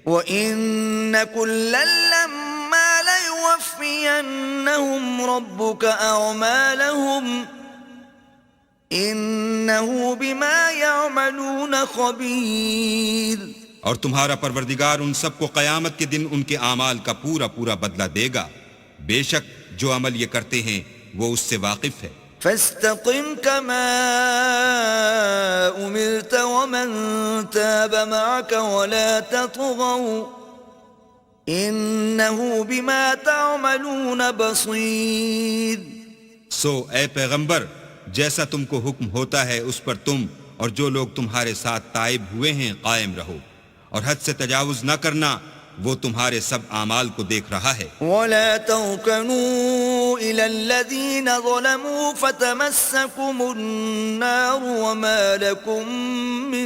وَإِنَّ كُلًّا لَّمَّا لَيُوَفِّيَنَّهُمْ رَبُّكَ أَعْمَالَهُمْ إِنَّهُ بِمَا يَعْمَلُونَ خَبِيرٌ۔ اور تمہارا پروردگار ان سب کو قیامت کے دن ان کے اعمال کا پورا پورا بدلہ دے گا، بے شک جو عمل یہ کرتے ہیں وہ اس سے واقف ہے۔ فاستقم كما أمرت ومن تاب معك ولا تطغوا إنه بما تعملون بصير۔ سو اے پیغمبر، جیسا تم کو حکم ہوتا ہے اس پر تم اور جو لوگ تمہارے ساتھ تائب ہوئے ہیں قائم رہو، اور حد سے تجاوز نہ کرنا، وہ تمہارے سب اعمال کو دیکھ رہا ہے۔ ولا تركنوا إلى الذين ظلموا فتمسكم النار وما لكم من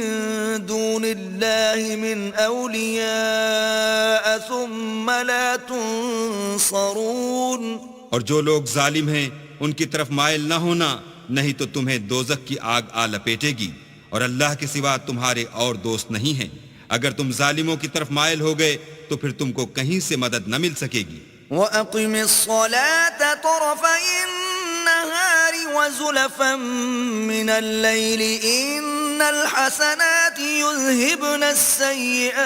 دون الله من أولياء ثم لا تنصرون۔ اور جو لوگ ظالم ہیں ان کی طرف مائل نہ ہونا، نہیں تو تمہیں دوزخ کی آگ آ لپیٹے گی، اور اللہ کے سوا تمہارے اور دوست نہیں ہیں۔ اگر تم ظالموں کی طرف مائل ہو گئے تو پھر تم کو کہیں سے مدد نہ مل سکے گی۔ وَأَقِمِ الصَّلَاةَ طَرَفَيِ النَّهَارِ وَزُلَفًا مِّنَ اللَّيْلِ إِنَّ الْحَسَنَاتِ يُذْهِبْنَ السَّيِّئَاتِ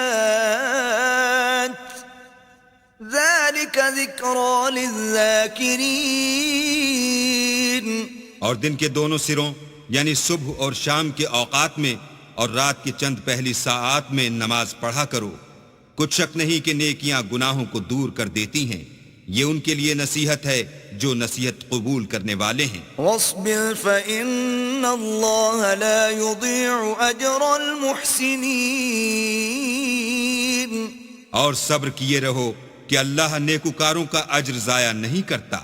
ذَلِكَ ذِكْرَى لِلذَّاكِرِينَ۔ اور دن کے دونوں سروں یعنی صبح اور شام کے اوقات میں اور رات کی چند پہلی ساعات میں نماز پڑھا کرو، کچھ شک نہیں کہ نیکیاں گناہوں کو دور کر دیتی ہیں، یہ ان کے لیے نصیحت ہے جو نصیحت قبول کرنے والے ہیں۔ وَاصْبِرْ فَإِنَّ اللَّهَ لَا يُضِيعُ أَجْرَ الْمُحْسِنِينَ۔ اور صبر کیے رہو کہ اللہ نیکوکاروں کا اجر ضائع نہیں کرتا۔